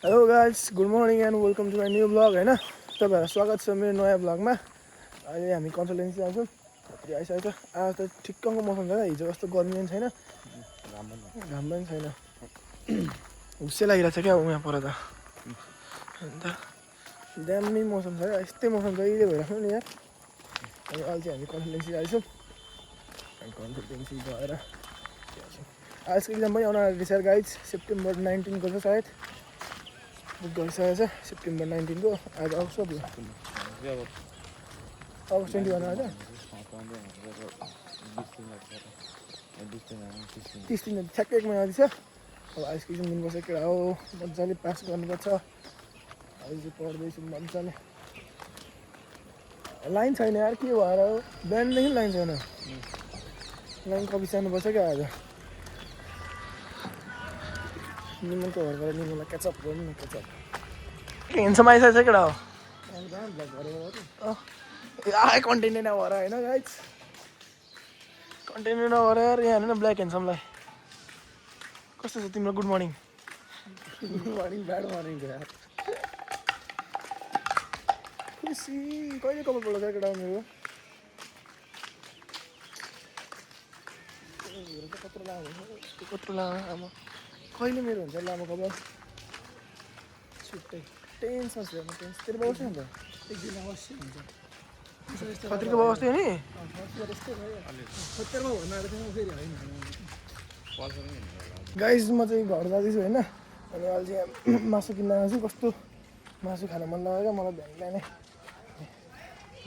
Hello guys, good morning and welcome to my new blog होइन। तपाईँहरूलाई स्वागत छ मेरो नयाँ ब्लगमा। अहिले हामी कन्सल्टेन्सी जान्छौँ। रात्रि आइसकेको छ। आज त ठिक्कको मौसम छ क्या, हिजो जस्तो गर्मी पनि छैन, घाम पनि छैन। हुस्से लागिरहेको छ क्या उहाँ पर त। अन्त दामी मौसम छ क्या, यस्तै मौसम जहिले भइराख्नु नि यार। अनि अहिले चाहिँ हामी कन्सल्टेन्सी जाँदैछौँ। अनि कन्सल्टेन्सी गएर आजको इक्जाम पनि आउन आँटेको छ गाइज। सेप्टेम्बर 19 को छ सायद, बुक गरिसकेको छ। सेप्टेम्बर 19 को आज आउँछ अब अगस्त 21 आउँछ। 30 दिन ठ्याक्कै 1 महिना आउँदैछ। अब आजको इक्जाम दिनुपर्छ केटा हो, मजाले पास गर्नुपर्छ। अहिले चाहिँ पढ्दैछु मजाले। लाइन छैन यार, के भएर हो, बिहानदेखि लाइन छैन। लाइन कपी जानुपर्छ क्या आज। निमनको घरबाट निमलाई क्याचअप गर्नु न, क्याचअप हिँड्छमा आइसकेको छ केटा हो। कन्टेन्ट नभएर होइन गाइज, कन्टेन्ट नभएर यार। यहाँ हेर्नु न ब्ल्याक ह्यान्डसमलाई कस्तो छ तिम्रो। Good morning. Good morning, bad morning यार। खुसी कहिले कपाल पल्ट केटा मेरो कत्रो लामो कत्रो लामो आमा, कहिले मेरो हुन्छ लामो कपाल। छुट्टै टेन्सन छ म, टेन्सन तेरो बस्यो नि त। एक दिन अवश्य हुन्छ खत्रीको बस्यो नि। गाइज म चाहिँ घर जाँदैछु होइन। अनि अहिले चाहिँ मासु किन्न आएको छु। कस्तो मासु खान मन लाग्यो क्या मलाई बिहान बिहानै।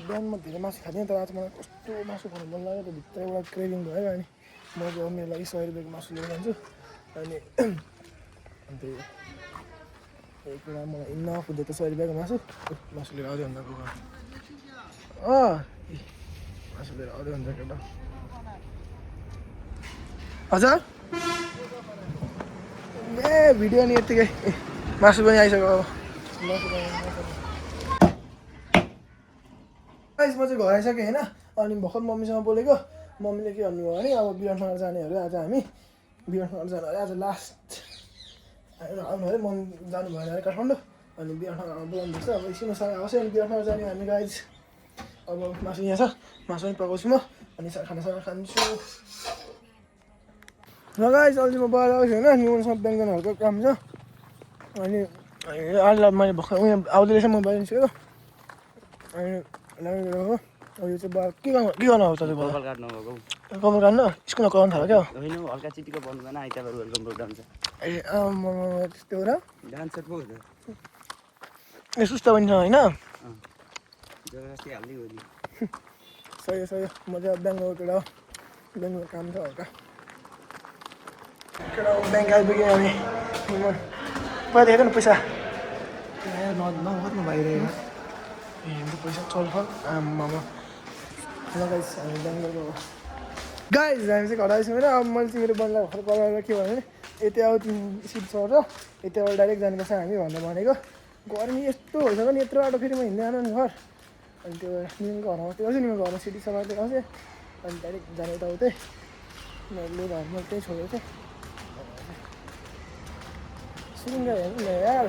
बिहान म धेरै मासु खाँदिनँ, तर आज मलाई कस्तो मासु खानु मन लाग्यो त, भित्रबाट क्रेभिङ भयो। अनि म चाहिँ मेरो लागि 100 रुपियाँको मासु लिएर जान्छु। अनि अन्त एकपल्ट मलाई इनफ हुँदै त 100 रुपियाँको मासु लिएर आउँदै हुन्छ गएको। मासु लिएर आउँदै हुन्छ केटा। हजुर ए भिडियो नि यत्तिकै। मासु पनि आइसक्यो। अब मासु गाइस म चाहिँ घर आइसकेँ होइन। अनि भर्खर मम्मीसँग बोलेको। मम्मीले के भन्नुभयो भने अब विराटनगर जाने अरे आज हामी। विराटनगर जानु अरे आज लास्ट आउनु अरे। मम्मी जानु भएन अरे काठमाडौँ। अनि विराटनगरमा बोलाउनुपर्छ। अब एकछिनमा साह्रै आउँछ। अनि विराटनगर जाने हामी गाइज। अब मासु यहाँ छ, मासु पनि पकाउँछु म। अनि खानासाना खान्छु। र गाइज अहिले म बाहिर आएको छु होइन। निमनसँग ब्याङ्क जानुहरूको काम छ। अनि अहिले मैले भर्खर उयो आउँदै रहेछ, म बाहिर निस्केको। अनि लागेको हो अब यो चाहिँ के गर्नु आउँछ त्यो कपाल काट्नु भएको कपाल काट्नु स्कुलमा कराउनु थाल्यो क्या। होइन हल्का चिटिको बन्द गर्न आइतबार वेलकम प्रोग्राम छ। ए त्यस्तो हो र। डान्सर पो हो त। ए सुस्ता पनि छ होइन। जबरजस्ती हाल्दै हो नि। सही हो सही हो। म चाहिँ ब्याङ्कको केटा हो, ब्याङ्कको काम छ हल्का केटा हो। ब्याङ्क आइपुग्यो हामी। पैसा देखेको न पैसा नगर्नु बाहिर। ए पैसा चलफल आमामा। ल गाइस हामी ब्याङ्क गएको गाइज। हामी चाहिँ घर आइसक्यौँ होइन। अब मैले चाहिँ मेरो बन्दालाई भर्खर कल गरेर के भने यति अब सिट चढ्छ, यतिबाट डाइरेक्ट जानुपर्छ हामी भनेको। गर्मी यस्तो भइसक्यो नि, यत्रो बाटो फेरि म हिँड्दै आउनु नि घर। अनि त्यो निमको घरमा मात्रै आउँछ, निमको घरमा सिटी समात्दै आउँछ। अनि डाइरेक्ट जाने यताउतै मैले घरमा त्यहीँ छोडेको थिएँ। सुरुङ्गा हेर्नु न यार,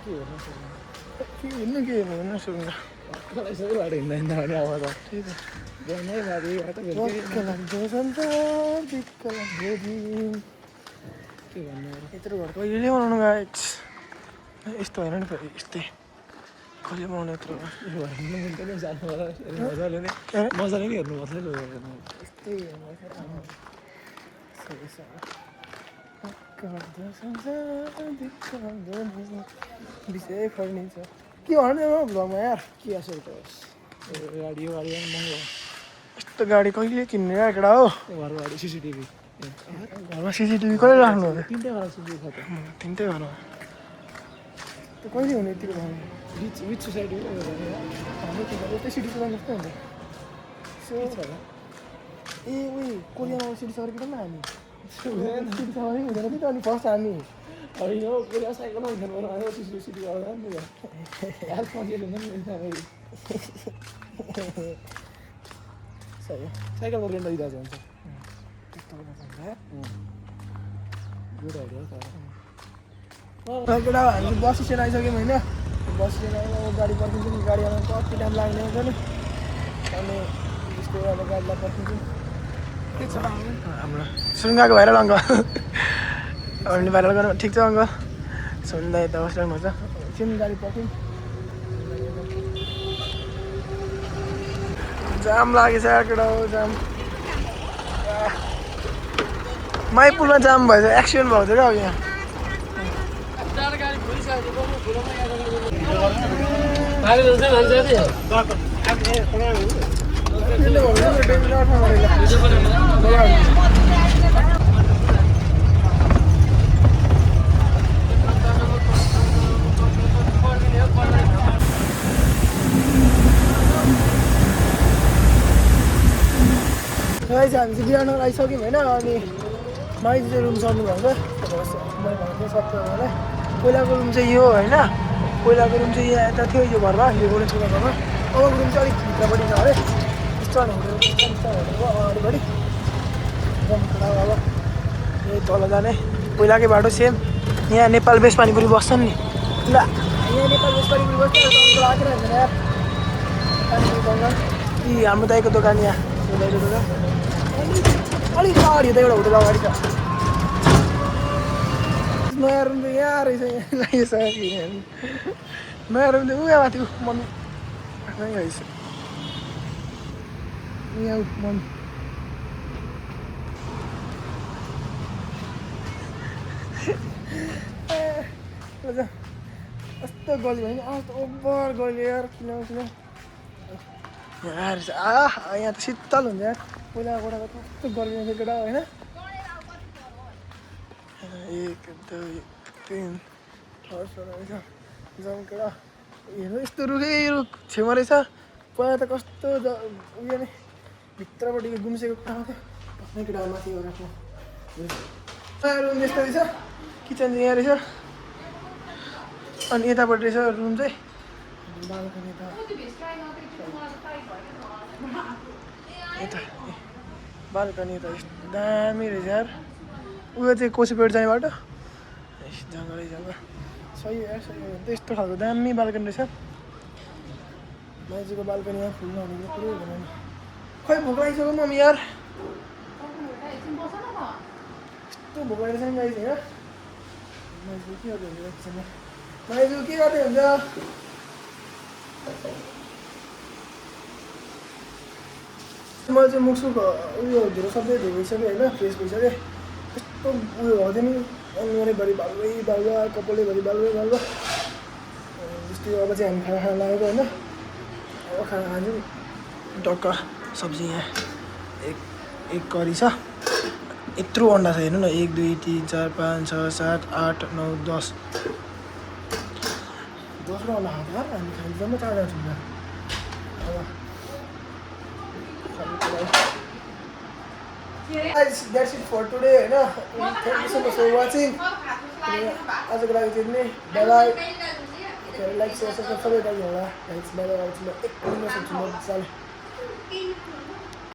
के हेर्नु सुरुङ्गा, के हेर्नु सुरुङ्गा। बाटो हिँड्दा हिँड्दा भने अब त त्यही त बिहानै बाटो लाग्दो संसार दिक्क लाग्दो दिन। के भन्नु यत्रो घर कहिले बनाउनु गाइस। यस्तो होइन नि फेरि, यस्तै कहिले बनाउनु यत्रो घर। मजाले नै हेर्नुपर्छ नि। यस्तै विषय फर्निचर के भन्नु भ्लगमा यार। के असर त गाडी यो गाडी पनि महँगो। यस्तो गाडी कहिले किन्ने यार केटा हो। घरको गाडी सिसिटिभी घरमा सिसिटिभी कहिले राख्नु अरे। तिनटै घर सिसिटिभी छ त। तिनटै घरमा त्यो कहिले हुने यतिको घरमा। विच सोसाइटी हाम्रो यतै सिटी चलाउनु जस्तो हुन्छ। ए उयो कोरियामा सिटी सकेर किन हामी सिटी सवारी हुँदैन कि त। अनि फर्स्ट हामी होइन कोरिया साइकल हुँदैन सिसिटिभी गर्दा नि यार पसिएको हुन्छ नि। सही हो। साइकलको रेन्ट दिइरहेको हुन्छ। त्यस्तो हुन्छ गुड आइडिया तर केटा हामी बस स्ट्यान्ड आइसक्यौँ होइन बस स्ट्यान्ड आएर गाडी पर्खिन्छौँ गाडी आउनु कति टाइम लाग्ने हुन्छ नि अनि त्यसको अब गाडीलाई पर्खिन्छौँ के छ हाम्रो सुनगाको भाइरल अङ्कल अनि भाइरल गर्नु ठिक छ अङ्कल सुन्दा यता बसिरहनु हुन्छ एकछिन गाडी पर्ख्यौँ जाम लागेछ केटा हो जाम माइपुलमा जाम भएछ एक्सिडेन्ट भएको थियो क्या अब यहाँ हामी चाहिँ बिहान आइसक्यौँ होइन अनि माइती चाहिँ रुम सर्नु भएको मैले भनेको सबैलाई पहिलाको रुम चाहिँ यो होइन पहिलाको रुम चाहिँ यहाँ यता थियो यो घरमा यो गोलेन्सको घरमा अबको रुम चाहिँ अलिक भित्रपट्टि छ अरे स्टार होटेलको अगाडिपट्टि अब यही तल जाने पहिलाकै बाटो सेम यहाँ नेपाल बेस पानीपुरी बस्छन् नि ल यहाँ नेपाल बेस पानीपुरी बस्छ लागेर हुन्छ यार पानीपुरी बङ्गाल यी हाम्रो दाइको दोकान यहाँ दाइको दोकान अलिक अगाडि त एउटा होटल अगाडि छ नयाँ रुम चाहिँ यहाँ रहेछ यहाँ नयाँ रुम चाहिँ उहाँ माथि मम्मी यहीँ रहेछ यहाँ मम्मी कस्तो गली भयो नि ओभर गली यार किन यहाँ रहेछ यहाँ त शीतल हुन्छ यार पहिला गोडाको कस्तो गर्मी हुन्छ केटा होइन 1 2 3 जाउँ केटा हेर्नु यस्तो रुखै रुख छेउमा रहेछ पहिला त कस्तो उयो नै भित्रपट्टि गुम्सेको कोठा थियो बस्ने केटा माथि राख्नु रुम यस्तो रहेछ किचन चाहिँ यहाँ रहेछ अनि यतापट्टि रहेछ रुम चाहिँ बाल्कनी यता बाल्कनी त दामी रहेछ यार उयो चाहिँ कोसीपेट जाने बाटो जङ्गलै जङ्गल सही यार सही हो त्यस्तो खालको दामी बाल्कनी रहेछ मान्छेको बाल्कनीमा फुल्नु भनेको पुरै हुँदैन खै भोक लागिसक्यो मम्मी यार यस्तो भोक लागेको छ नि गाई होइन मान्छे के गर्दै हुन्छ मान्छे के गर्दै हुन्छ मैले चाहिँ मुखसुख उयो धेरै सबै धोइसकेँ होइन फ्रेस भइसकेँ यस्तो उयो भएको थियो नि अनुहारैभरि बालुवा कपालैभरि बालुवा जस्तै अब चाहिँ हामी खाना लागेको होइन अब खाना खान्छौँ टक्क सब्जी यहाँ एक करी छ यत्रो अन्डा छ हेर्नु न 1 2 3 4 5 6 7 8 9 10 दोस्रो अन्डा खान्छ यार हामी खान्छ जम्मै 4जना छौँ अब Guys, that's it for today. Thank you so much for watching. आजको लागि चाहिँ नि bye bye like share subscribe सबै गर्नु होला गाइस बाइ बाइ